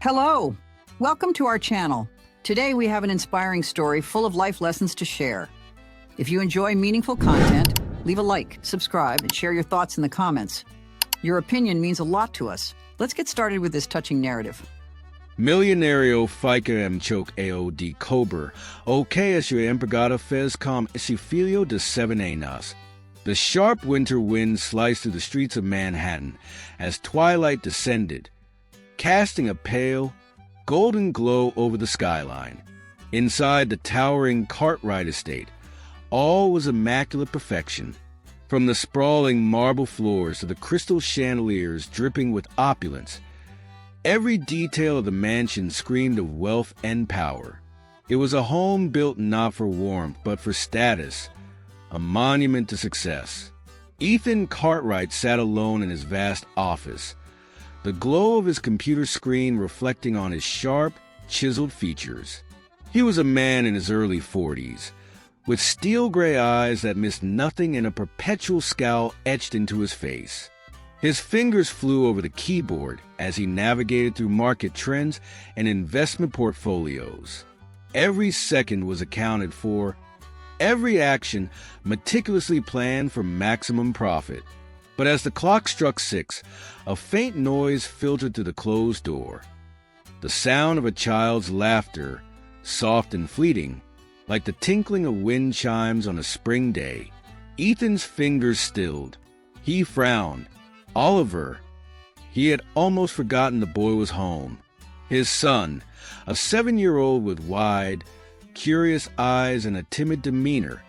Hello! Welcome to our channel. Today we have an inspiring story full of life lessons to share. If you enjoy meaningful content, leave a like, subscribe, and share your thoughts in the comments. Your opinion means a lot to us. Let's get started with this touching narrative. Millionaire fica choke ao de cobra, o que a sua empregada fez com esse filho de 7 anos. The sharp winter wind sliced through the streets of Manhattan as twilight descended, casting a pale, golden glow over the skyline. Inside the towering Cartwright estate, all was immaculate perfection, from the sprawling marble floors to the crystal chandeliers dripping with opulence. Every detail of the mansion screamed of wealth and power. It was a home built not for warmth, but for status, a monument to success. Ethan Cartwright sat alone in his vast office, the glow of his computer screen reflecting on his sharp, chiseled features. He was a man in his early 40s, with steel-gray eyes that missed nothing and a perpetual scowl etched into his face. His fingers flew over the keyboard as he navigated through market trends and investment portfolios. Every second was accounted for, every action meticulously planned for maximum profit. But as the clock struck 6, a faint noise filtered through the closed door. The sound of a child's laughter, soft and fleeting, like the tinkling of wind chimes on a spring day. Ethan's fingers stilled. He frowned. Oliver. He had almost forgotten the boy was home. His son, a 7-year-old with wide, curious eyes and a timid demeanor,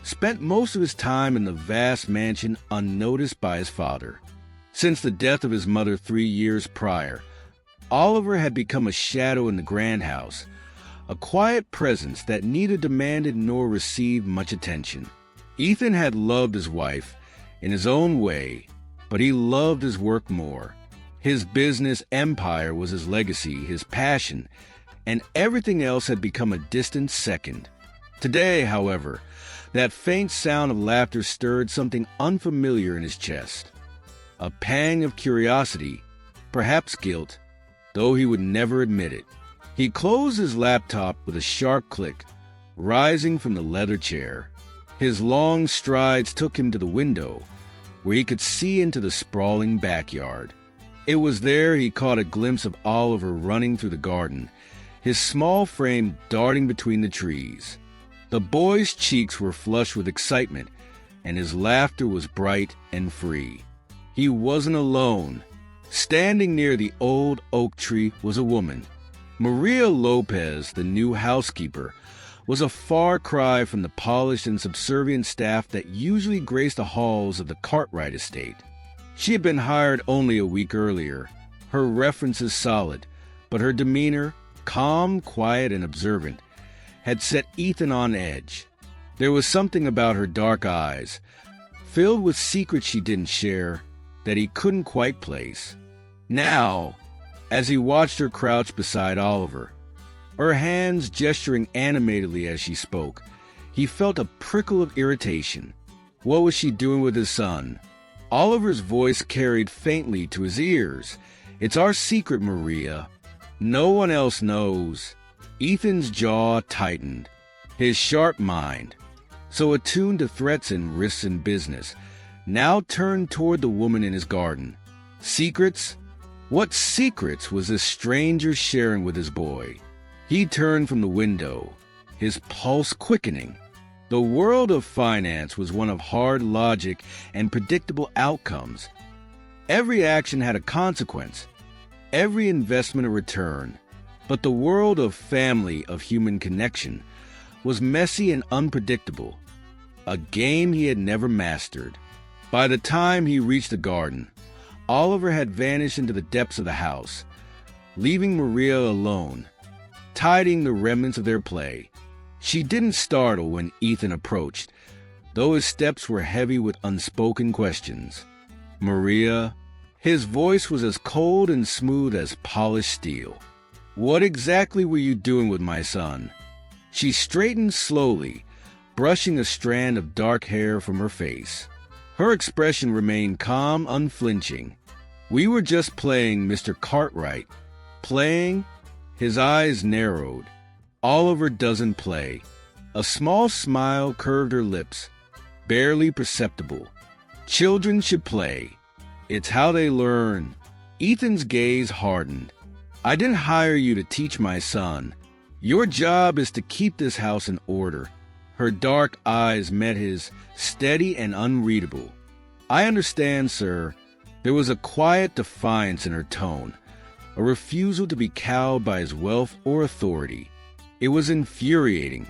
spent most of his time in the vast mansion unnoticed by his father. Since the death of his mother 3 years prior, Oliver had become a shadow in the grand house, a quiet presence that neither demanded nor received much attention. Ethan had loved his wife in his own way, but he loved his work more. His business empire was his legacy, his passion, and everything else had become a distant second. Today, however, that faint sound of laughter stirred something unfamiliar in his chest. A pang of curiosity, perhaps guilt, though he would never admit it. He closed his laptop with a sharp click, rising from the leather chair. His long strides took him to the window, where he could see into the sprawling backyard. It was there he caught a glimpse of Oliver running through the garden, his small frame darting between the trees. The boy's cheeks were flushed with excitement, and his laughter was bright and free. He wasn't alone. Standing near the old oak tree was a woman. Maria Lopez, the new housekeeper, was a far cry from the polished and subservient staff that usually graced the halls of the Cartwright estate. She had been hired only a week earlier, her references solid, but her demeanor, calm, quiet, and observant, had set Ethan on edge. There was something about her dark eyes, filled with secrets she didn't share, that he couldn't quite place. Now, as he watched her crouch beside Oliver, her hands gesturing animatedly as she spoke, he felt a prickle of irritation. What was she doing with his son? Oliver's voice carried faintly to his ears. "It's our secret, Maria. No one else knows." Ethan's jaw tightened. His sharp mind, so attuned to threats and risks in business, now turned toward the woman in his garden. Secrets? What secrets was this stranger sharing with his boy? He turned from the window, his pulse quickening. The world of finance was one of hard logic and predictable outcomes. Every action had a consequence, every investment a return. But the world of family, of human connection, was messy and unpredictable, a game he had never mastered. By the time he reached the garden, Oliver had vanished into the depths of the house, leaving Maria alone, tidying the remnants of their play. She didn't startle when Ethan approached, though his steps were heavy with unspoken questions. "Maria?" His voice was as cold and smooth as polished steel. "What exactly were you doing with my son?" She straightened slowly, brushing a strand of dark hair from her face. Her expression remained calm, unflinching. "We were just playing Mr. Cartwright." Playing? His eyes narrowed. Oliver doesn't play. A small smile curved her lips, barely perceptible. Children should play. It's how they learn. Ethan's gaze hardened. I didn't hire you to teach my son. Your job is to keep this house in order. Her dark eyes met his, steady and unreadable. I understand, sir. There was a quiet defiance in her tone, a refusal to be cowed by his wealth or authority. It was infuriating.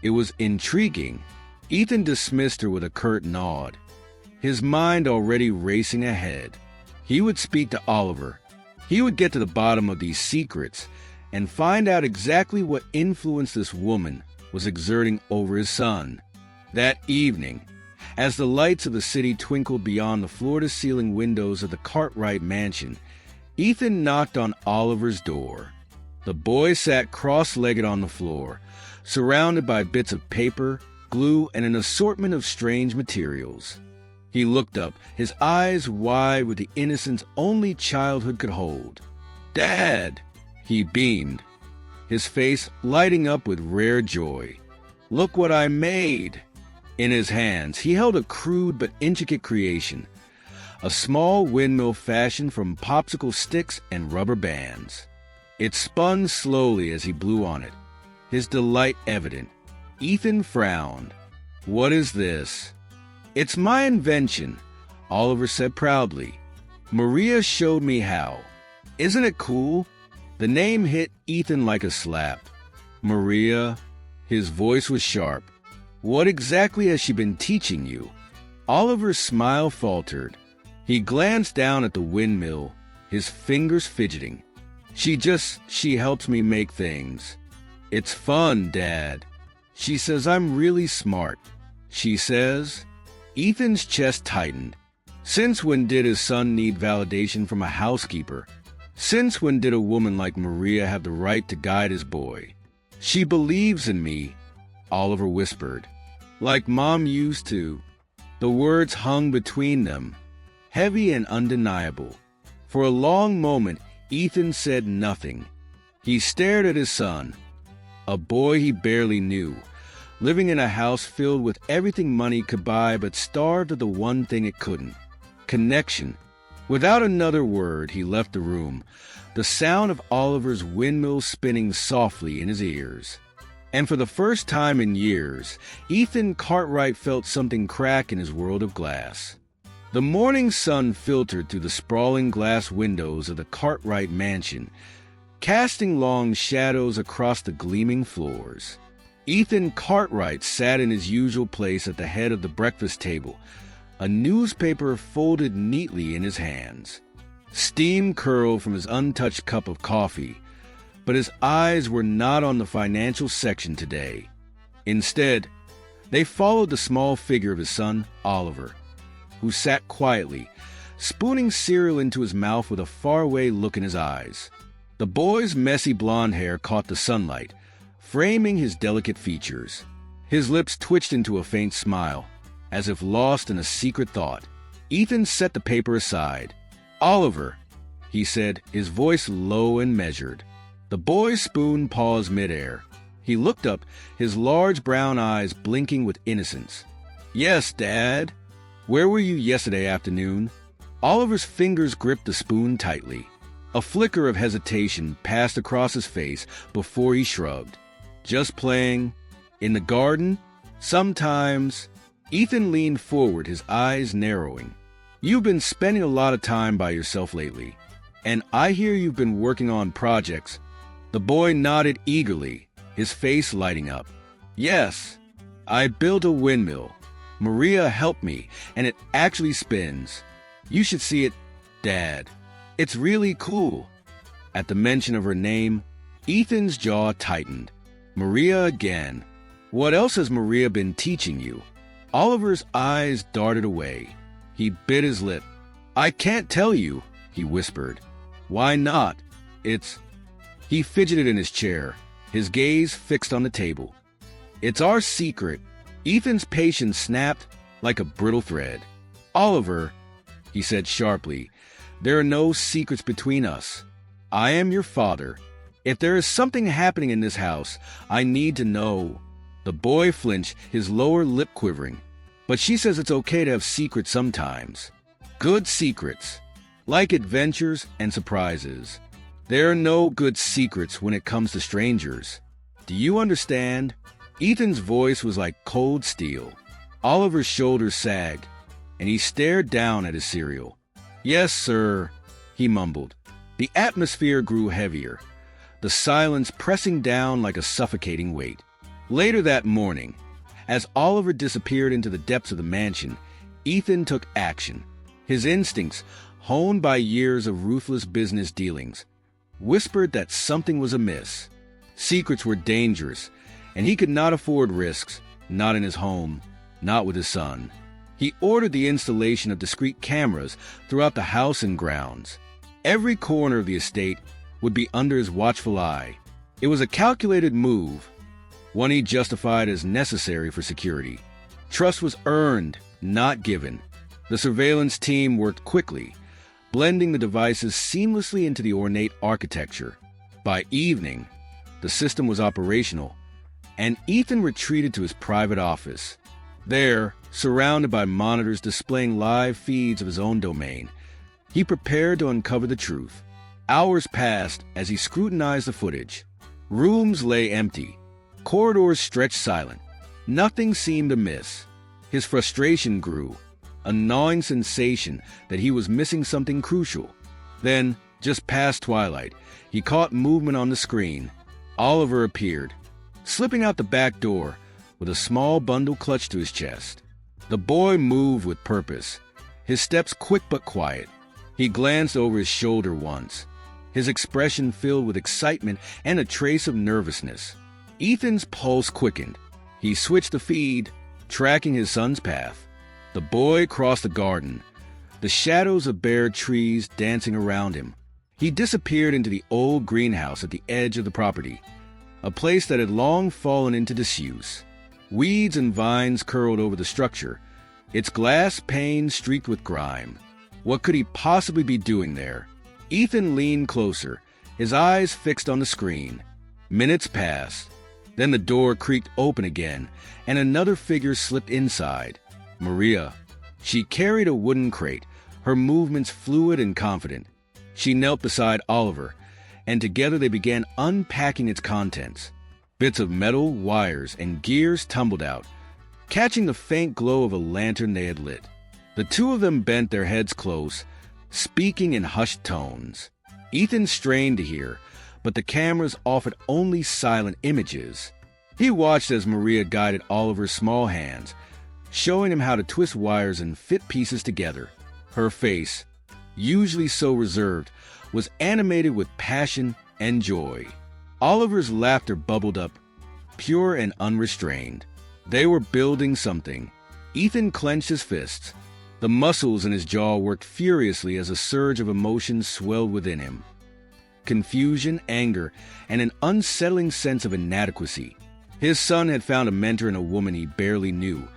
It was intriguing. Ethan dismissed her with a curt nod, his mind already racing ahead. He would speak to Oliver. He would get to the bottom of these secrets and find out exactly what influence this woman was exerting over his son. That evening, as the lights of the city twinkled beyond the floor-to-ceiling windows of the Cartwright mansion, Ethan knocked on Oliver's door. The boy sat cross-legged on the floor, surrounded by bits of paper, glue, and an assortment of strange materials. He looked up, his eyes wide with the innocence only childhood could hold. "Dad!" He beamed, his face lighting up with rare joy. "Look what I made!" In his hands, he held a crude but intricate creation, a small windmill fashioned from popsicle sticks and rubber bands. It spun slowly as he blew on it, his delight evident. Ethan frowned. "What is this?" "It's my invention," Oliver said proudly. "Maria showed me how. Isn't it cool?" The name hit Ethan like a slap. "Maria?" His voice was sharp. "What exactly has she been teaching you?" Oliver's smile faltered. He glanced down at the windmill, his fingers fidgeting. She helps me make things. It's fun, Dad. She says I'm really smart." "She says?" Ethan's chest tightened. Since when did his son need validation from a housekeeper? Since when did a woman like Maria have the right to guide his boy? "She believes in me," Oliver whispered. "Like Mom used to." The words hung between them, heavy and undeniable. For a long moment, Ethan said nothing. He stared at his son, a boy he barely knew, living in a house filled with everything money could buy but starved of the one thing it couldn't: connection. Without another word, he left the room, the sound of Oliver's windmill spinning softly in his ears. And for the first time in years, Ethan Cartwright felt something crack in his world of glass. The morning sun filtered through the sprawling glass windows of the Cartwright mansion, casting long shadows across the gleaming floors. Ethan Cartwright sat in his usual place at the head of the breakfast table, a newspaper folded neatly in his hands. Steam curled from his untouched cup of coffee, but his eyes were not on the financial section today. Instead, they followed the small figure of his son, Oliver, who sat quietly, spooning cereal into his mouth with a faraway look in his eyes. The boy's messy blonde hair caught the sunlight, framing his delicate features. His lips twitched into a faint smile, as if lost in a secret thought. Ethan set the paper aside. "Oliver," he said, his voice low and measured. The boy's spoon paused midair. He looked up, his large brown eyes blinking with innocence. "Yes, Dad." "Where were you yesterday afternoon?" Oliver's fingers gripped the spoon tightly. A flicker of hesitation passed across his face before he shrugged. "Just playing. In the garden? Sometimes." Ethan leaned forward, his eyes narrowing. "You've been spending a lot of time by yourself lately, and I hear you've been working on projects." The boy nodded eagerly, his face lighting up. "Yes, I built a windmill. Maria helped me, and it actually spins. You should see it, Dad. It's really cool." At the mention of her name, Ethan's jaw tightened. Maria again. "What else has Maria been teaching you?" Oliver's eyes darted away. He bit his lip. "I can't tell you," he whispered. "Why not? It's..." He fidgeted in his chair, his gaze fixed on the table. "It's our secret." Ethan's patience snapped like a brittle thread. "Oliver," he said sharply, "there are no secrets between us. I am your father. If there is something happening in this house, I need to know." The boy flinched, his lower lip quivering. "But she says it's okay to have secrets sometimes. Good secrets. Like adventures and surprises. There are no good secrets when it comes to strangers. Do you understand?" Ethan's voice was like cold steel. Oliver's shoulders sagged, and he stared down at his cereal. "Yes, sir," he mumbled. The atmosphere grew heavier, the silence pressing down like a suffocating weight. Later that morning, as Oliver disappeared into the depths of the mansion, Ethan took action. His instincts, honed by years of ruthless business dealings, whispered that something was amiss. Secrets were dangerous, and he could not afford risks, not in his home, not with his son. He ordered the installation of discreet cameras throughout the house and grounds. Every corner of the estate would be under his watchful eye. It was a calculated move, one he justified as necessary for security. Trust was earned, not given. The surveillance team worked quickly, blending the devices seamlessly into the ornate architecture. By evening, the system was operational, and Ethan retreated to his private office. There, surrounded by monitors displaying live feeds of his own domain, he prepared to uncover the truth. Hours passed as he scrutinized the footage. Rooms lay empty. Corridors stretched silent. Nothing seemed amiss. His frustration grew, a gnawing sensation that he was missing something crucial. Then, just past twilight, he caught movement on the screen. Oliver appeared, slipping out the back door with a small bundle clutched to his chest. The boy moved with purpose, his steps quick but quiet. He glanced over his shoulder once, his expression filled with excitement and a trace of nervousness. Ethan's pulse quickened. He switched the feed, tracking his son's path. The boy crossed the garden, the shadows of bare trees dancing around him. He disappeared into the old greenhouse at the edge of the property, a place that had long fallen into disuse. Weeds and vines curled over the structure, its glass panes streaked with grime. What could he possibly be doing there? Ethan leaned closer, his eyes fixed on the screen. Minutes passed. Then the door creaked open again, and another figure slipped inside. Maria. She carried a wooden crate, her movements fluid and confident. She knelt beside Oliver, and together they began unpacking its contents. Bits of metal, wires, and gears tumbled out, catching the faint glow of a lantern they had lit. The two of them bent their heads close, speaking in hushed tones. Ethan strained to hear, but the cameras offered only silent images. He watched as Maria guided Oliver's small hands, showing him how to twist wires and fit pieces together. Her face, usually so reserved, was animated with passion and joy. Oliver's laughter bubbled up, pure and unrestrained. They were building something. Ethan clenched his fists. The muscles in his jaw worked furiously as a surge of emotion swelled within him. Confusion, anger, and an unsettling sense of inadequacy. His son had found a mentor in a woman he barely knew,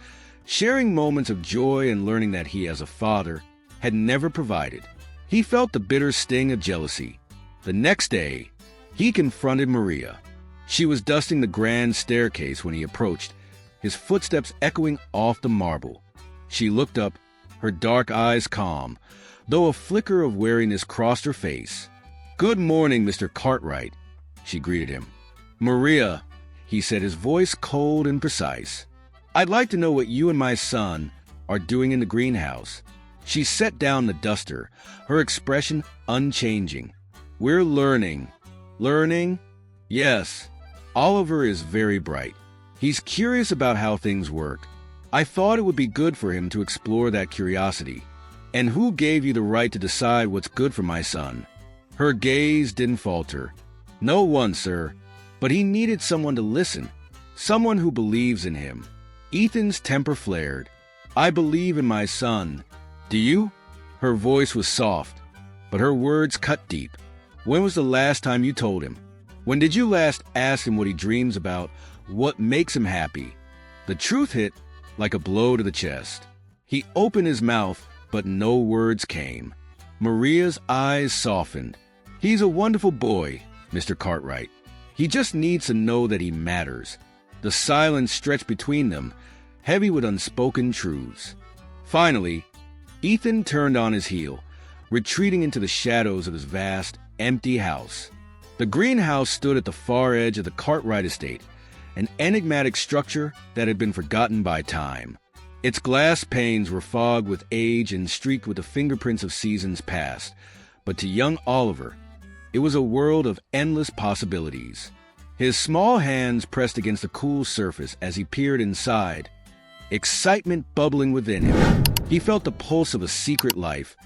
sharing moments of joy and learning that he, as a father, had never provided. He felt the bitter sting of jealousy. The next day, he confronted Maria. She was dusting the grand staircase when he approached, his footsteps echoing off the marble. She looked up, her dark eyes calm, though a flicker of wariness crossed her face. "Good morning, Mr. Cartwright," she greeted him. "Maria," he said, his voice cold and precise. "I'd like to know what you and my son are doing in the greenhouse." She set down the duster, her expression unchanging. "We're learning." "Learning?" "Yes. Oliver is very bright. He's curious about how things work. I thought it would be good for him to explore that curiosity." "And who gave you the right to decide what's good for my son?" Her gaze didn't falter. "No one, sir. But he needed someone to listen, someone who believes in him." Ethan's temper flared. "I believe in my son. Do you?" Her voice was soft, but her words cut deep. "When was the last time you told him? When did you last ask him what he dreams about, what makes him happy?" The truth hit like a blow to the chest. He opened his mouth, but no words came. Maria's eyes softened. He's a wonderful boy, Mr. Cartwright. He just needs to know that he matters. The silence stretched between them, heavy with unspoken truths. Finally, Ethan turned on his heel, retreating into the shadows of his vast, empty house. The greenhouse stood at the far edge of the Cartwright estate, an enigmatic structure that had been forgotten by time. Its glass panes were fogged with age and streaked with the fingerprints of seasons past, but to young Oliver, it was a world of endless possibilities. His small hands pressed against the cool surface as he peered inside, excitement bubbling within him. He felt the pulse of a secret life,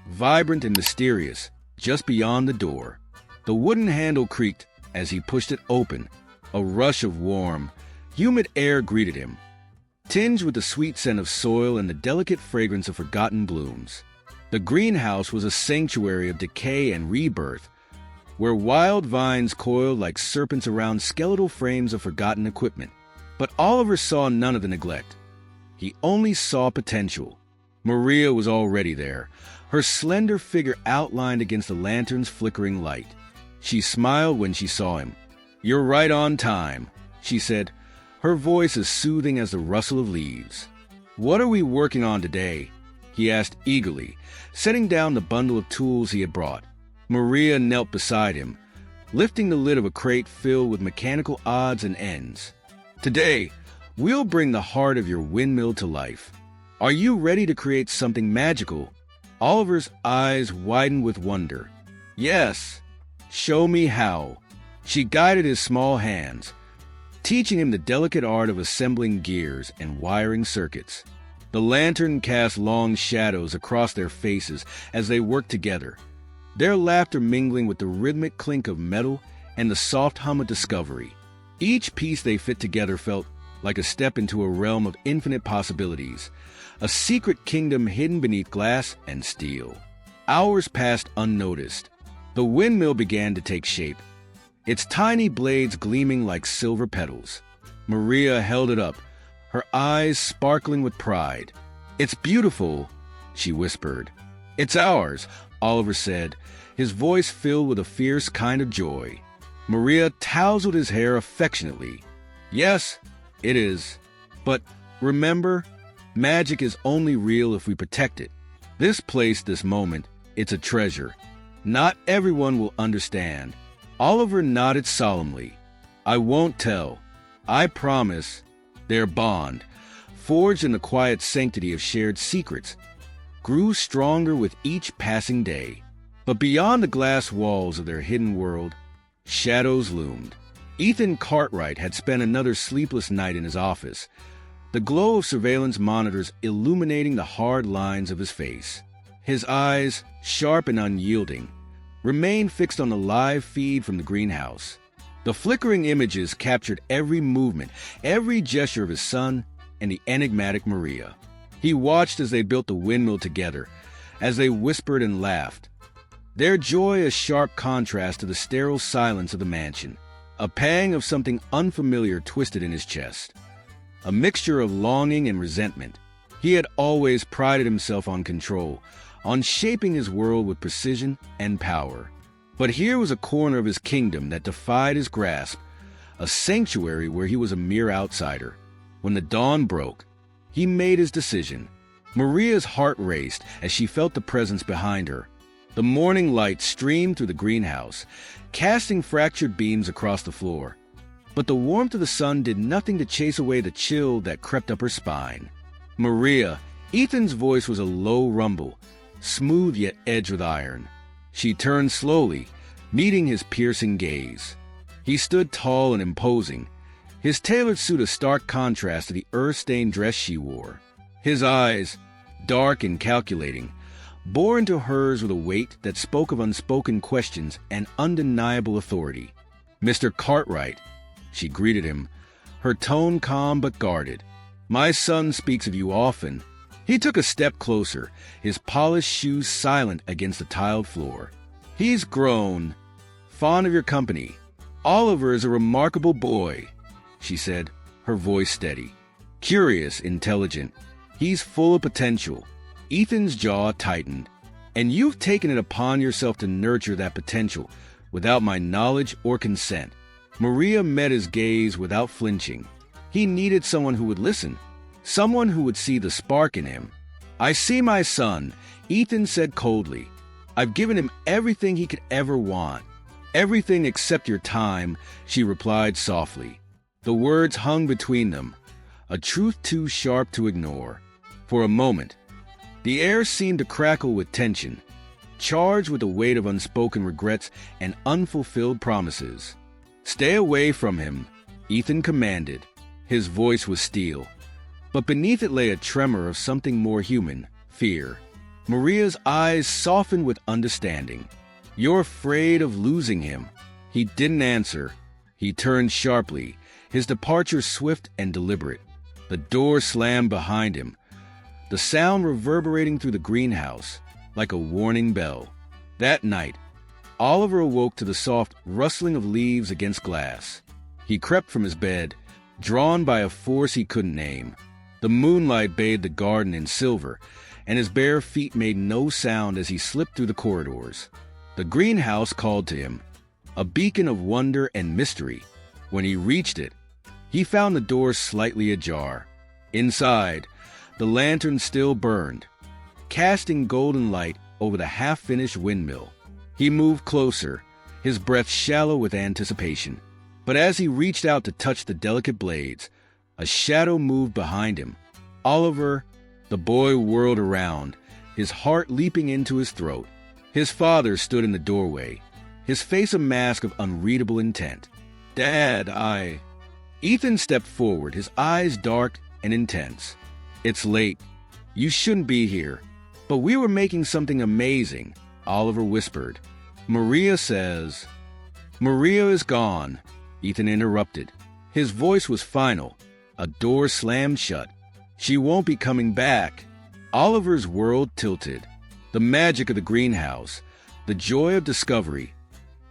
vibrant and mysterious, just beyond the door. The wooden handle creaked as he pushed it open. A rush of warm, humid air greeted him, tinged with the sweet scent of soil and the delicate fragrance of forgotten blooms. The greenhouse was a sanctuary of decay and rebirth, where wild vines coiled like serpents around skeletal frames of forgotten equipment. But Oliver saw none of the neglect. He only saw potential. Maria was already there, her slender figure outlined against the lantern's flickering light. She smiled when she saw him. "You're right on time," she said, her voice as soothing as the rustle of leaves. "What are we working on today?" he asked eagerly, setting down the bundle of tools he had brought. Maria knelt beside him, lifting the lid of a crate filled with mechanical odds and ends. "Today, we'll bring the heart of your windmill to life. Are you ready to create something magical?" Oliver's eyes widened with wonder. "Yes, show me how." She guided his small hands, teaching him the delicate art of assembling gears and wiring circuits. The lantern cast long shadows across their faces as they worked together, their laughter mingling with the rhythmic clink of metal and the soft hum of discovery. Each piece they fit together felt like a step into a realm of infinite possibilities, a secret kingdom hidden beneath glass and steel. Hours passed unnoticed. The windmill began to take shape, its tiny blades gleaming like silver petals. Maria held it up, her eyes sparkling with pride. "It's beautiful," she whispered. "It's ours," Oliver said, his voice filled with a fierce kind of joy. Maria tousled his hair affectionately. "Yes, it is. But remember, magic is only real if we protect it. This place, this moment, it's a treasure. Not everyone will understand." Oliver nodded solemnly. "I won't tell. I promise." Their bond, forged in the quiet sanctity of shared secrets, grew stronger with each passing day. But beyond the glass walls of their hidden world, shadows loomed. Ethan Cartwright had spent another sleepless night in his office, the glow of surveillance monitors illuminating the hard lines of his face. His eyes, sharp and unyielding, remained fixed on the live feed from the greenhouse. The flickering images captured every movement, every gesture of his son and the enigmatic Maria. He watched as they built the windmill together, as they whispered and laughed, their joy a sharp contrast to the sterile silence of the mansion. A pang of something unfamiliar twisted in his chest, a mixture of longing and resentment. He had always prided himself on control, on shaping his world with precision and power. But here was a corner of his kingdom that defied his grasp, a sanctuary where he was a mere outsider. When the dawn broke, he made his decision. Maria's heart raced as she felt the presence behind her. The morning light streamed through the greenhouse, casting fractured beams across the floor. But the warmth of the sun did nothing to chase away the chill that crept up her spine. "Maria," Ethan's voice was a low rumble, smooth yet edged with iron. She turned slowly, meeting his piercing gaze. He stood tall and imposing, his tailored suit a stark contrast to the earth-stained dress she wore. His eyes, dark and calculating, bore into hers with a weight that spoke of unspoken questions and undeniable authority. "Mr. Cartwright," she greeted him, her tone calm but guarded. "My son speaks of you often." He took a step closer, his polished shoes silent against the tiled floor. "He's grown, fond of your company. Oliver is a remarkable boy," she said, her voice steady. "Curious, intelligent. He's full of potential." Ethan's jaw tightened. and you've taken it upon yourself to nurture that potential without my knowledge or consent. Maria met his gaze without flinching. He needed someone who would listen, someone who would see the spark in him. "I see my son," Ethan said coldly. "I've given him everything he could ever want." "Everything except your time," she replied softly. The words hung between them, a truth too sharp to ignore. For a moment, the air seemed to crackle with tension, charged with the weight of unspoken regrets and unfulfilled promises. "Stay away from him," Ethan commanded. His voice was steel, but beneath it lay a tremor of something more human, fear. Maria's eyes softened with understanding. "You're afraid of losing him." He didn't answer. He turned sharply, his departure swift and deliberate. The door slammed behind him, the sound reverberating through the greenhouse like a warning bell. That night, Oliver awoke to the soft rustling of leaves against glass. He crept from his bed, drawn by a force he couldn't name. The moonlight bathed the garden in silver, and his bare feet made no sound as he slipped through the corridors. The greenhouse called to him, a beacon of wonder and mystery. When he reached it, he found the door slightly ajar. Inside, the lantern still burned, casting golden light over the half-finished windmill. He moved closer, his breath shallow with anticipation. But as he reached out to touch the delicate blades, a shadow moved behind him. Oliver, the boy, whirled around, his heart leaping into his throat. His father stood in the doorway, his face a mask of unreadable intent. "Dad, I—" Ethan stepped forward, his eyes dark and intense. "It's late. You shouldn't be here. But we were making something amazing," Oliver whispered. "Maria says—" "Maria is gone," Ethan interrupted. His voice was final. A door slammed shut. "She won't be coming back." Oliver's world tilted. The magic of the greenhouse, the joy of discovery,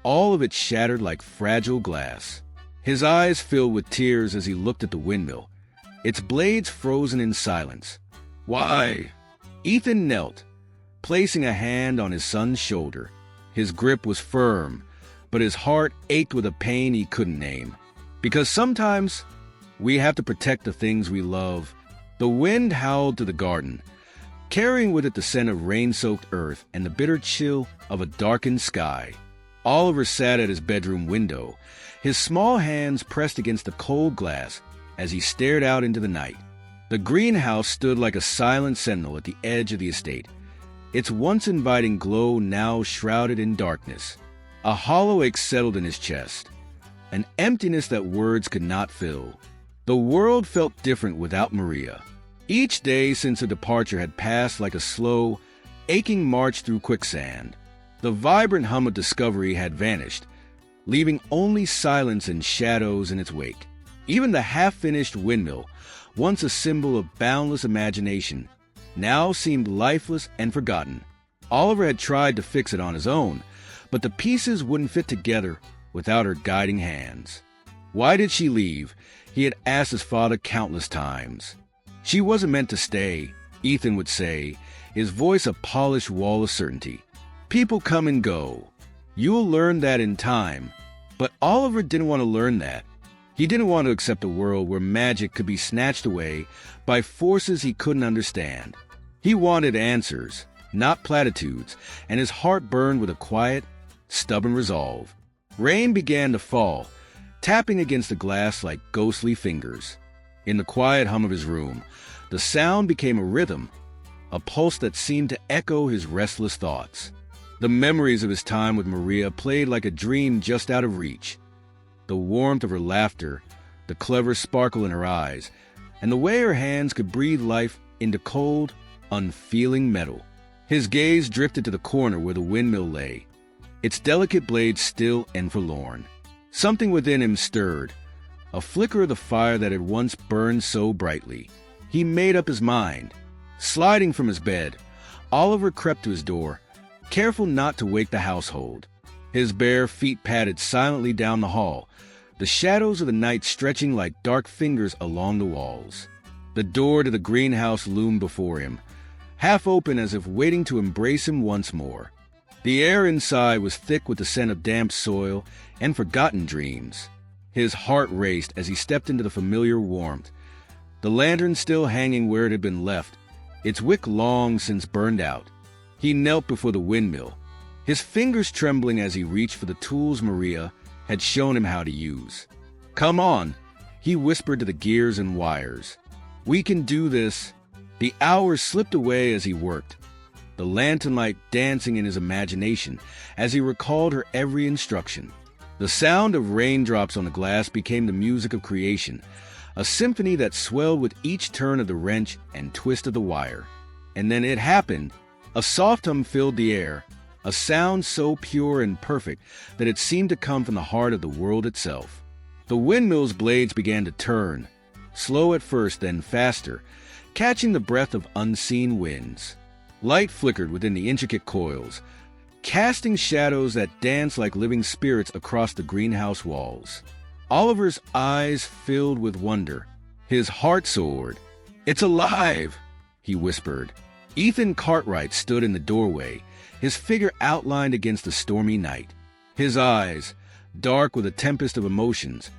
all of it shattered like fragile glass. His eyes filled with tears as he looked at the windmill, its blades frozen in silence. "Why?" Ethan knelt, placing a hand on his son's shoulder. His grip was firm, but his heart ached with a pain he couldn't name. "Because sometimes we have to protect the things we love." The wind howled to the garden, carrying with it the scent of rain-soaked earth and the bitter chill of a darkened sky. Oliver sat at his bedroom window, his small hands pressed against the cold glass as he stared out into the night. The greenhouse stood like a silent sentinel at the edge of the estate, its once inviting glow now shrouded in darkness. A hollow ache settled in his chest, an emptiness that words could not fill. The world felt different without Maria. Each day since her departure had passed like a slow, aching march through quicksand. The vibrant hum of discovery had vanished, leaving only silence and shadows in its wake. Even the half-finished windmill, once a symbol of boundless imagination, now seemed lifeless and forgotten. Oliver had tried to fix it on his own, but the pieces wouldn't fit together without her guiding hands. Why did she leave? He had asked his father countless times. "She wasn't meant to stay," Ethan would say, his voice a polished wall of certainty. "People come and go. You'll learn that in time." But Oliver didn't want to learn that. He didn't want to accept a world where magic could be snatched away by forces he couldn't understand. He wanted answers, not platitudes, and his heart burned with a quiet, stubborn resolve. Rain began to fall, tapping against the glass like ghostly fingers. In the quiet hum of his room, the sound became a rhythm, a pulse that seemed to echo his restless thoughts. The memories of his time with Maria played like a dream just out of reach. The warmth of her laughter, the clever sparkle in her eyes, and the way her hands could breathe life into cold, unfeeling metal. His gaze drifted to the corner where the windmill lay, its delicate blades still and forlorn. Something within him stirred, a flicker of the fire that had once burned so brightly. He made up his mind. Sliding from his bed, Oliver crept to his door, careful not to wake the household. His bare feet padded silently down the hall, the shadows of the night stretching like dark fingers along the walls. The door to the greenhouse loomed before him, half open as if waiting to embrace him once more. The air inside was thick with the scent of damp soil and forgotten dreams. His heart raced as he stepped into the familiar warmth. The lantern still hanging where it had been left, its wick long since burned out. He knelt before the windmill, his fingers trembling as he reached for the tools Maria had shown him how to use. "Come on," he whispered to the gears and wires. "We can do this." The hours slipped away as he worked, the lantern light dancing in his imagination as he recalled her every instruction. The sound of raindrops on the glass became the music of creation, a symphony that swelled with each turn of the wrench and twist of the wire. And then it happened. A soft hum filled the air, a sound so pure and perfect that it seemed to come from the heart of the world itself. The windmill's blades began to turn, slow at first, then faster, catching the breath of unseen winds. Light flickered within the intricate coils, casting shadows that danced like living spirits across the greenhouse walls. Oliver's eyes filled with wonder. His heart soared. "It's alive!" he whispered. Ethan Cartwright stood in the doorway, his figure outlined against the stormy night. His eyes, dark with a tempest of emotions,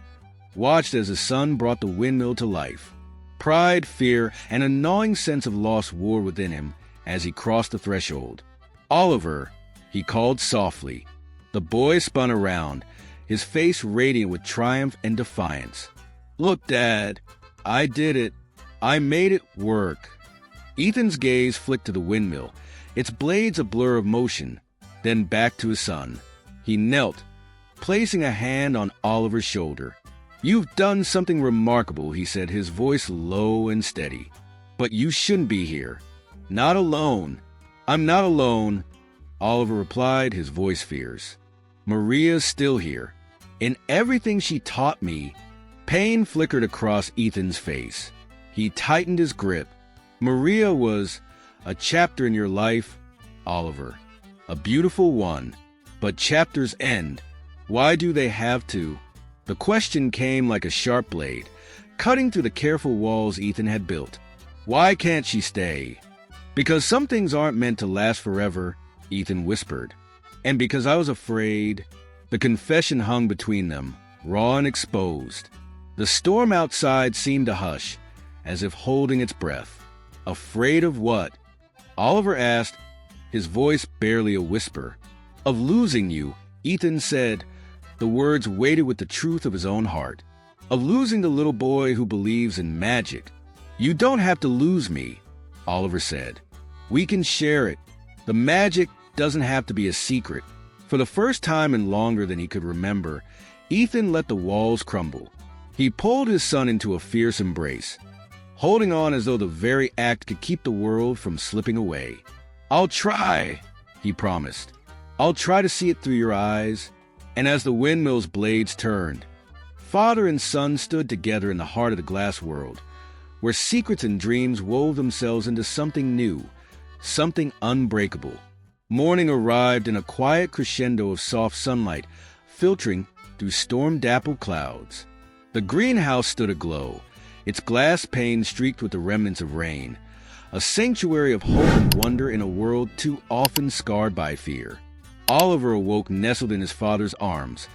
watched as his son brought the windmill to life. Pride, fear, and a gnawing sense of loss warred within him as he crossed the threshold. "Oliver," he called softly. The boy spun around, his face radiant with triumph and defiance. "Look, Dad, I did it. I made it work." Ethan's gaze flicked to the windmill, its blades a blur of motion, then back to his son. He knelt, placing a hand on Oliver's shoulder. "You've done something remarkable," he said, his voice low and steady. "But you shouldn't be here. Not alone." "I'm not alone," Oliver replied, his voice fierce. "Maria's still here. In everything she taught me." Pain flickered across Ethan's face. He tightened his grip. "Maria was a chapter in your life, Oliver. A beautiful one. But chapters end. Why do they have to?" The question came like a sharp blade, cutting through the careful walls Ethan had built. "Why can't she stay?" "Because some things aren't meant to last forever," Ethan whispered. "And because I was afraid." The confession hung between them, raw and exposed. The storm outside seemed to hush, as if holding its breath. "Afraid of what?" Oliver asked, his voice barely a whisper. "Of losing you," Ethan said, the words weighted with the truth of his own heart. "Of losing the little boy who believes in magic." "You don't have to lose me," Oliver said. "We can share it. The magic doesn't have to be a secret." For the first time in longer than he could remember, Ethan let the walls crumble. He pulled his son into a fierce embrace, holding on as though the very act could keep the world from slipping away. "I'll try," he promised. "I'll try to see it through your eyes." And as the windmill's blades turned, father and son stood together in the heart of the glass world, where secrets and dreams wove themselves into something new, something unbreakable. Morning arrived in a quiet crescendo of soft sunlight, filtering through storm-dappled clouds. The greenhouse stood aglow, its glass panes streaked with the remnants of rain, a sanctuary of hope and wonder in a world too often scarred by fear. Oliver awoke nestled in his father's arms,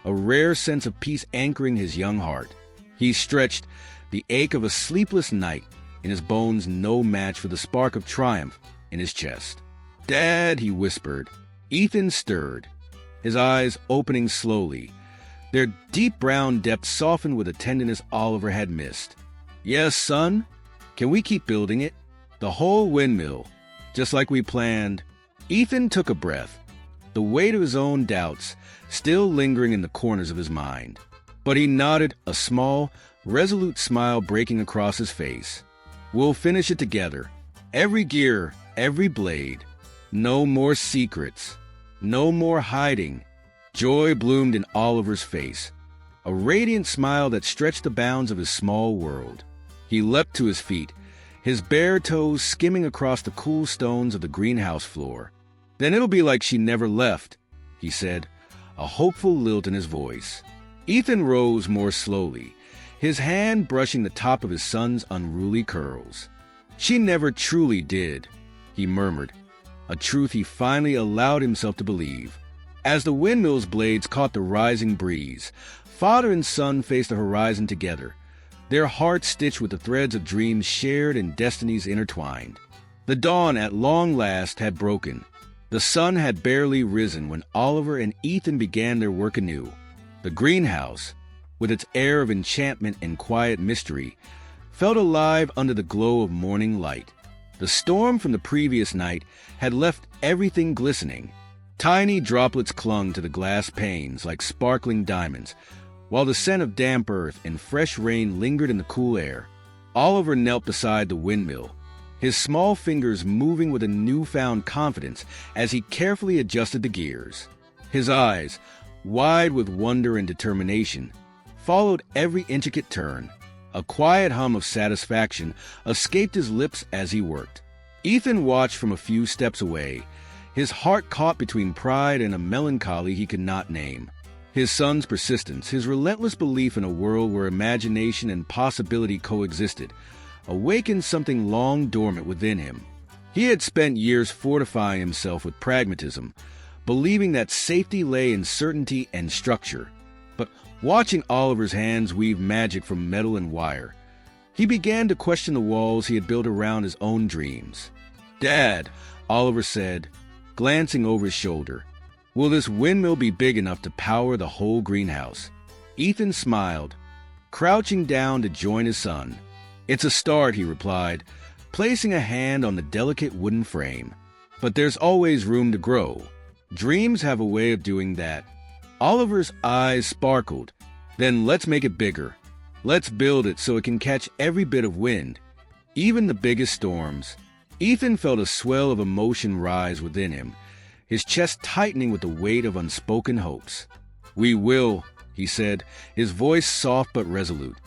a rare sense of peace anchoring his young heart. He stretched, the ache of a sleepless night in his bones no match for the spark of triumph in his chest. "Dad," he whispered. Ethan stirred, his eyes opening slowly, their deep brown depths softened with a tenderness Oliver had missed. "Yes, son? Can we keep building it? The whole windmill, just like we planned?" Ethan took a breath, the weight of his own doubts still lingering in the corners of his mind. But he nodded, a small, resolute smile breaking across his face. "We'll finish it together. Every gear, every blade. No more secrets. No more hiding." Joy bloomed in Oliver's face, a radiant smile that stretched the bounds of his small world. He leapt to his feet, his bare toes skimming across the cool stones of the greenhouse floor. "Then it'll be like she never left," he said, a hopeful lilt in his voice. Ethan rose more slowly, his hand brushing the top of his son's unruly curls. "She never truly did. he murmured, a truth he finally allowed himself to believe. As the windmill's blades caught the rising breeze, father and son faced the horizon together, their hearts stitched with the threads of dreams shared and destinies intertwined. The dawn at long last had broken. The sun had barely risen when Oliver and Ethan began their work anew. The greenhouse, with its air of enchantment and quiet mystery, felt alive under the glow of morning light. The storm from the previous night had left everything glistening. Tiny droplets clung to the glass panes like sparkling diamonds, while the scent of damp earth and fresh rain lingered in the cool air. Oliver knelt beside the windmill, his small fingers moving with a newfound confidence as he carefully adjusted the gears. His eyes, wide with wonder and determination, followed every intricate turn. A quiet hum of satisfaction escaped his lips as he worked. Ethan watched from a few steps away, his heart caught between pride and a melancholy he could not name. His son's persistence, his relentless belief in a world where imagination and possibility coexisted, awakened something long dormant within him. He had spent years fortifying himself with pragmatism, believing that safety lay in certainty and structure. But watching Oliver's hands weave magic from metal and wire, he began to question the walls he had built around his own dreams. "Dad," Oliver said, glancing over his shoulder, "will this windmill be big enough to power the whole greenhouse?" Ethan smiled, crouching down to join his son. "It's a start," he replied, placing a hand on the delicate wooden frame. "But there's always room to grow. Dreams have a way of doing that." Oliver's eyes sparkled. "Then let's make it bigger. Let's build it so it can catch every bit of wind, even the biggest storms." Ethan felt a swell of emotion rise within him, his chest tightening with the weight of unspoken hopes. "We will," he said, his voice soft but resolute.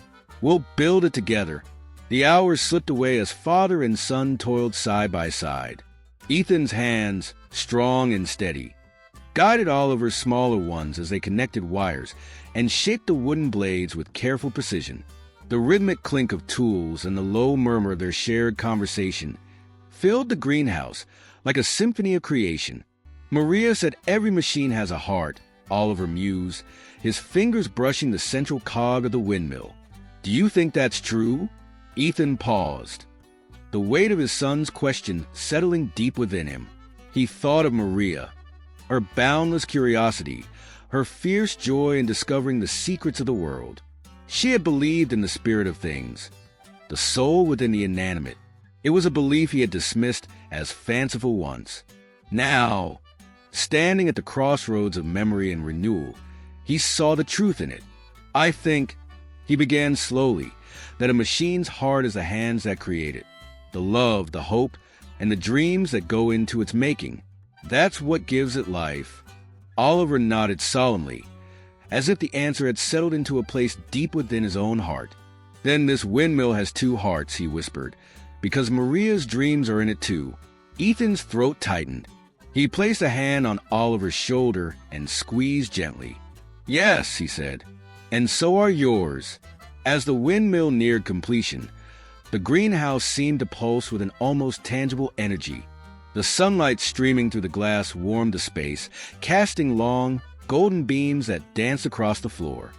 "We'll build it together." The hours slipped away as father and son toiled side by side. Ethan's hands, strong and steady, guided Oliver's smaller ones as they connected wires and shaped the wooden blades with careful precision. The rhythmic clink of tools and the low murmur of their shared conversation filled the greenhouse like a symphony of creation. "Maria said every machine has a heart," Oliver mused, his fingers brushing the central cog of the windmill. "Do you think that's true?" Ethan paused, the weight of his son's question settling deep within him. He thought of Maria, her boundless curiosity, her fierce joy in discovering the secrets of the world. She had believed in the spirit of things, the soul within the inanimate. It was a belief he had dismissed as fanciful once. Now, standing at the crossroads of memory and renewal, he saw the truth in it. "I think," he began slowly, "that a machine's heart is the hands that create it, the love, the hope, and the dreams that go into its making. That's what gives it life." Oliver nodded solemnly, as if the answer had settled into a place deep within his own heart. "Then this windmill has two hearts," he whispered, "because Maria's dreams are in it too." Ethan's throat tightened. He placed a hand on Oliver's shoulder and squeezed gently. "Yes," he said, "and so are yours." As the windmill neared completion, the greenhouse seemed to pulse with an almost tangible energy. The sunlight streaming through the glass warmed the space, casting long, golden beams that danced across the floor.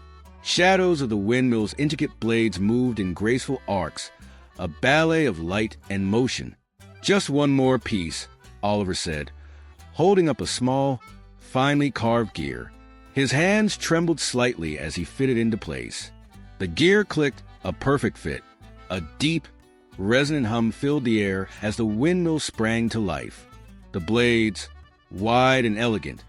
Shadows of the windmill's intricate blades moved in graceful arcs, a ballet of light and motion. "Just one more piece," Oliver said, holding up a small, finely carved gear. His hands trembled slightly as he fitted into place. The gear clicked, a perfect fit. A deep, resonant hum filled the air as the windmill sprang to life. The blades, wide and elegant,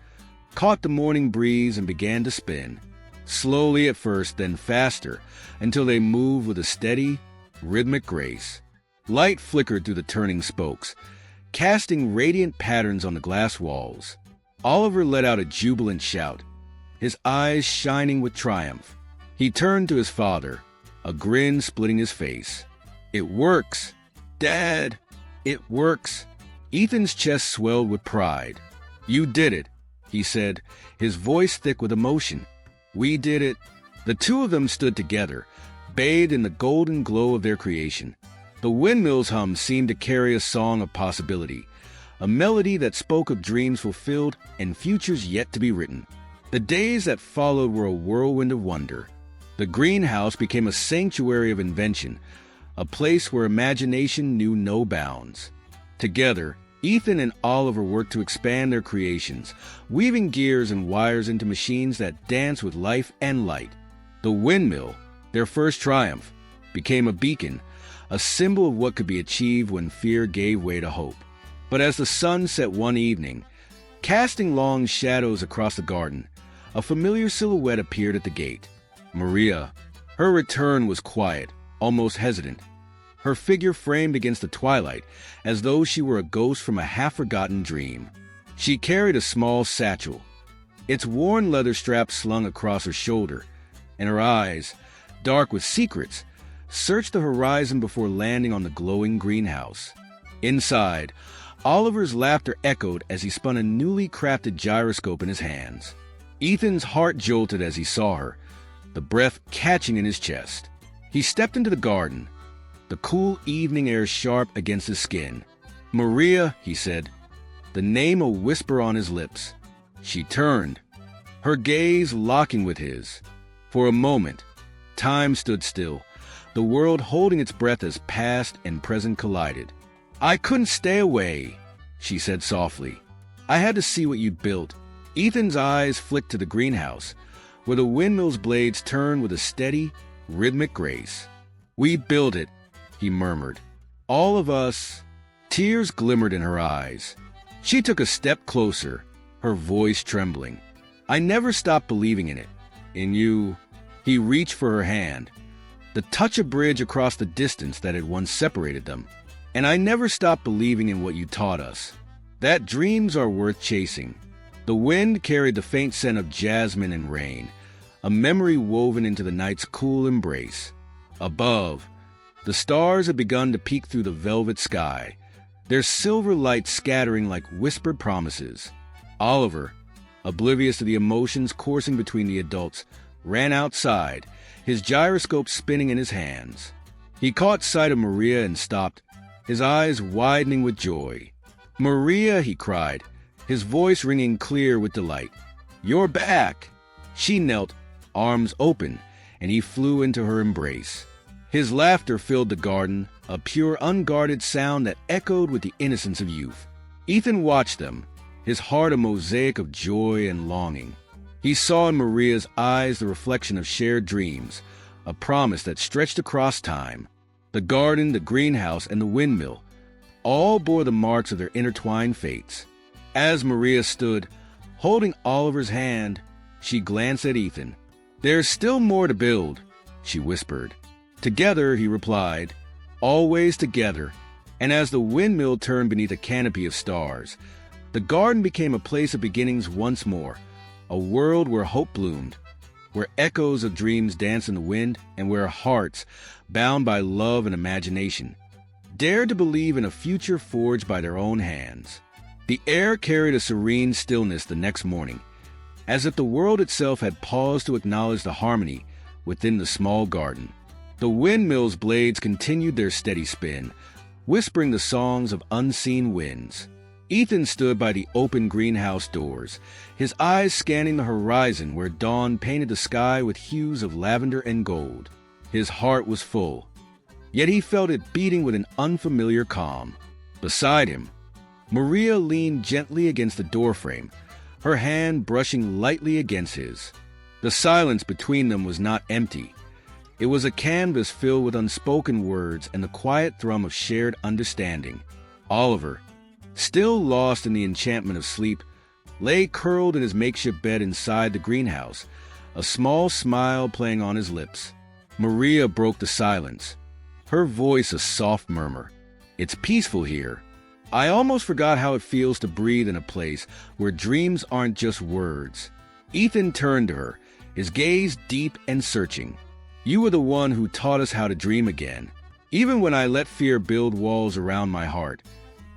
caught the morning breeze and began to spin, slowly at first, then faster, until they moved with a steady, rhythmic grace. Light flickered through the turning spokes, casting radiant patterns on the glass walls. Oliver let out a jubilant shout, his eyes shining with triumph. He turned to his father, a grin splitting his face. "It works, Dad! It works!" Ethan's chest swelled with pride. "You did it," he said, his voice thick with emotion. "We did it." The two of them stood together, bathed in the golden glow of their creation. The windmill's hum seemed to carry a song of possibility, a melody that spoke of dreams fulfilled and futures yet to be written. The days that followed were a whirlwind of wonder. The greenhouse became a sanctuary of invention, a place where imagination knew no bounds. Together, Ethan and Oliver worked to expand their creations, weaving gears and wires into machines that danced with life and light. The windmill, their first triumph, became a beacon, a symbol of what could be achieved when fear gave way to hope. But as the sun set one evening, casting long shadows across the garden, a familiar silhouette appeared at the gate. Maria. Her return was quiet, almost hesitant. Her figure framed against the twilight, as though she were a ghost from a half-forgotten dream. She carried a small satchel, its worn leather strap slung across her shoulder, and her eyes, dark with secrets, searched the horizon before landing on the glowing greenhouse. Inside, Oliver's laughter echoed as he spun a newly crafted gyroscope in his hands. Ethan's heart jolted as he saw her, the breath catching in his chest. He stepped into the garden, the cool evening air sharp against his skin. "Maria," he said, the name a whisper on his lips. She turned, her gaze locking with his. For a moment, time stood still, the world holding its breath as past and present collided. "I couldn't stay away," she said softly. "I had to see what you'd built." Ethan's eyes flicked to the greenhouse, where the windmill's blades turned with a steady, rhythmic grace. "We built it," he murmured. "All of us." Tears glimmered in her eyes. She took a step closer, her voice trembling. "I never stopped believing in it. In you." He reached for her hand, the touch a bridge across the distance that had once separated them. "And I never stopped believing in what you taught us, that dreams are worth chasing." The wind carried the faint scent of jasmine and rain, a memory woven into the night's cool embrace. Above, the stars had begun to peek through the velvet sky, their silver light scattering like whispered promises. Oliver, oblivious to the emotions coursing between the adults, ran outside, his gyroscope spinning in his hands. He caught sight of Maria and stopped, his eyes widening with joy. "Maria," he cried, his voice ringing clear with delight. "You're back!" She knelt, arms open, and he flew into her embrace. His laughter filled the garden, a pure, unguarded sound that echoed with the innocence of youth. Ethan watched them, his heart a mosaic of joy and longing. He saw in Maria's eyes the reflection of shared dreams, a promise that stretched across time. The garden, the greenhouse, and the windmill all bore the marks of their intertwined fates. As Maria stood, holding Oliver's hand, she glanced at Ethan. "There's still more to build," she whispered. "Together," he replied, "always together." And as the windmill turned beneath a canopy of stars, the garden became a place of beginnings once more, a world where hope bloomed, where echoes of dreams danced in the wind, and where hearts, bound by love and imagination, dared to believe in a future forged by their own hands. The air carried a serene stillness the next morning, as if the world itself had paused to acknowledge the harmony within the small garden. The windmill's blades continued their steady spin, whispering the songs of unseen winds. Ethan stood by the open greenhouse doors, his eyes scanning the horizon where dawn painted the sky with hues of lavender and gold. His heart was full, yet he felt it beating with an unfamiliar calm. Beside him, Maria leaned gently against the doorframe, her hand brushing lightly against his. The silence between them was not empty. It was a canvas filled with unspoken words and the quiet thrum of shared understanding. Oliver, still lost in the enchantment of sleep, lay curled in his makeshift bed inside the greenhouse, a small smile playing on his lips. Maria broke the silence, her voice a soft murmur. "It's peaceful here. I almost forgot how it feels to breathe in a place where dreams aren't just words." Ethan turned to her, his gaze deep and searching. "You were the one who taught us how to dream again. Even when I let fear build walls around my heart,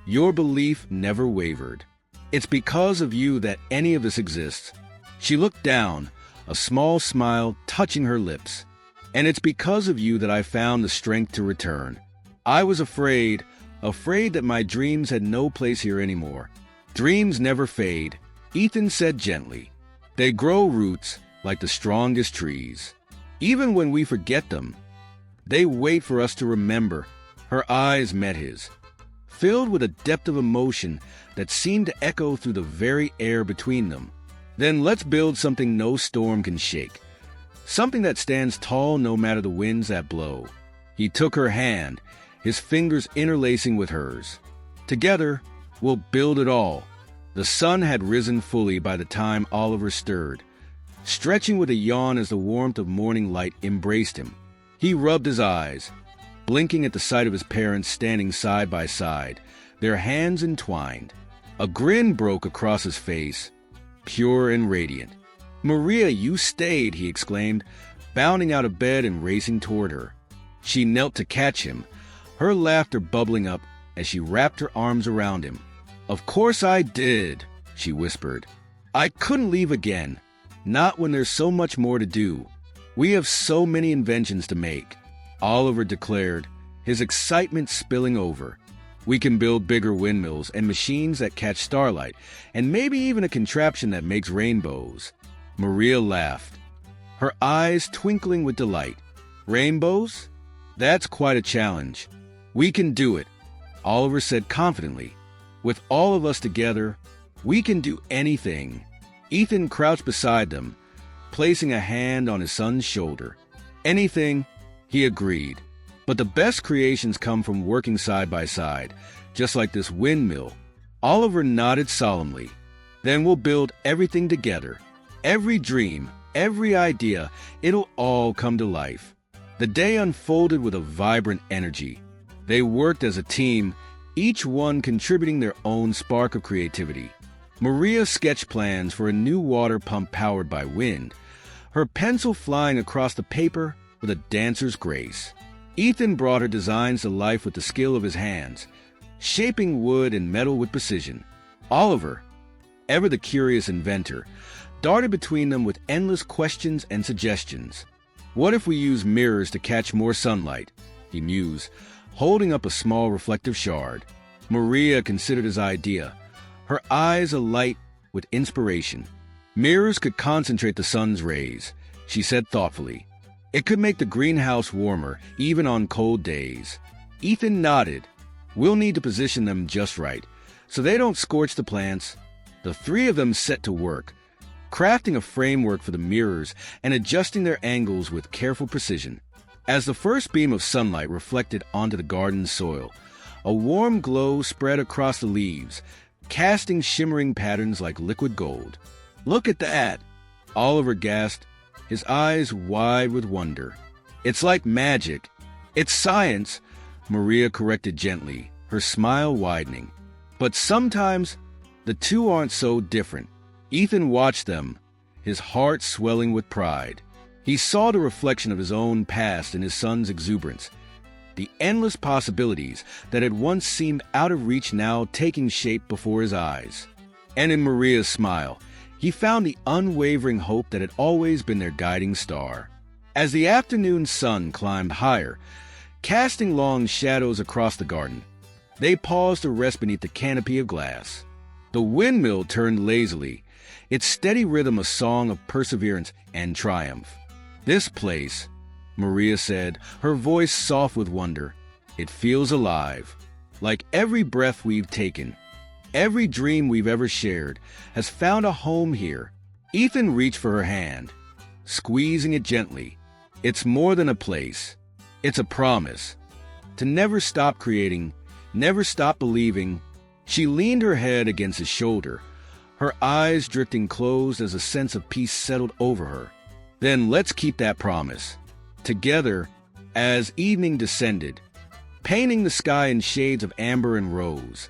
your belief never wavered. It's because of you that any of this exists." She looked down, a small smile touching her lips. "And it's because of you that I found the strength to return. I was afraid that my dreams had no place here anymore. Dreams never fade, Ethan said gently. They grow roots like the strongest trees. Even when we forget them, they wait for us to remember. Her eyes met his, filled with a depth of emotion that seemed to echo through the very air between them. Then let's build something no storm can shake. Something that stands tall no matter the winds that blow. He took her hand, his fingers interlacing with hers. Together, we'll build it all. The sun had risen fully by the time Oliver stirred, stretching with a yawn as the warmth of morning light embraced him. He rubbed his eyes, blinking at the sight of his parents standing side by side, their hands entwined. A grin broke across his face, pure and radiant. "Maria, you stayed," he exclaimed, bounding out of bed and racing toward her. She knelt to catch him, her laughter bubbling up as she wrapped her arms around him. "Of course I did," she whispered. "I couldn't leave again, not when there's so much more to do. We have so many inventions to make," Oliver declared, his excitement spilling over. "We can build bigger windmills and machines that catch starlight, and maybe even a contraption that makes rainbows." Maria laughed, her eyes twinkling with delight. "Rainbows? That's quite a challenge." "We can do it," Oliver said confidently. "With all of us together, we can do anything." Ethan crouched beside them, placing a hand on his son's shoulder. "Anything," he agreed. "But the best creations come from working side by side, just like this windmill." Oliver nodded solemnly. "Then we'll build everything together. Every dream, every idea, it'll all come to life." The day unfolded with a vibrant energy. They worked as a team, each one contributing their own spark of creativity. Maria sketched plans for a new water pump powered by wind, her pencil flying across the paper with a dancer's grace. Ethan brought her designs to life with the skill of his hands, shaping wood and metal with precision. Oliver, ever the curious inventor, darted between them with endless questions and suggestions. "What if we use mirrors to catch more sunlight?" he mused, holding up a small reflective shard. Maria considered his idea, her eyes alight with inspiration. "Mirrors could concentrate the sun's rays," she said thoughtfully. "It could make the greenhouse warmer, even on cold days." Ethan nodded. "We'll need to position them just right, so they don't scorch the plants." The three of them set to work, crafting a framework for the mirrors and adjusting their angles with careful precision. As the first beam of sunlight reflected onto the garden's soil, a warm glow spread across the leaves, casting shimmering patterns like liquid gold. "Look at that!" Oliver gasped, his eyes wide with wonder. "It's like magic. It's science," Maria corrected gently, her smile widening. "But sometimes the two aren't so different." Ethan watched them, his heart swelling with pride. He saw the reflection of his own past in his son's exuberance, the endless possibilities that had once seemed out of reach now taking shape before his eyes. And in Maria's smile, he found the unwavering hope that had always been their guiding star. As the afternoon sun climbed higher, casting long shadows across the garden, they paused to rest beneath the canopy of glass. The windmill turned lazily, its steady rhythm a song of perseverance and triumph. "This place," Maria said, her voice soft with wonder, "it feels alive. Like every breath we've taken, every dream we've ever shared has found a home here." Ethan reached for her hand, squeezing it gently. "It's more than a place. It's a promise. To never stop creating, never stop believing." She leaned her head against his shoulder, her eyes drifting closed as a sense of peace settled over her. "Then let's keep that promise." Together, as evening descended, painting the sky in shades of amber and rose,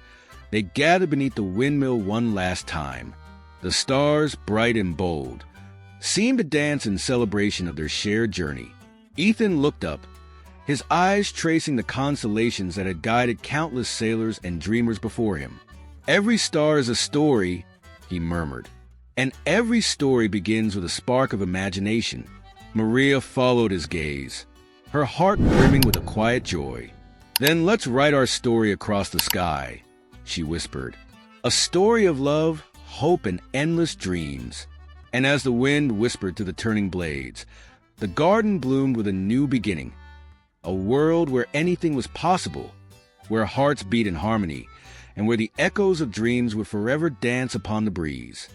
they gathered beneath the windmill one last time. The stars, bright and bold, seemed to dance in celebration of their shared journey. Ethan looked up, his eyes tracing the constellations that had guided countless sailors and dreamers before him. "Every star is a story," he murmured, "and every story begins with a spark of imagination." Maria followed his gaze, her heart brimming with a quiet joy. Then let's write our story across the sky, she whispered. A story of love, hope, and endless dreams. And as the wind whispered to the turning blades, the garden bloomed with a new beginning. A world where anything was possible, where hearts beat in harmony, and where the echoes of dreams would forever dance upon the breeze.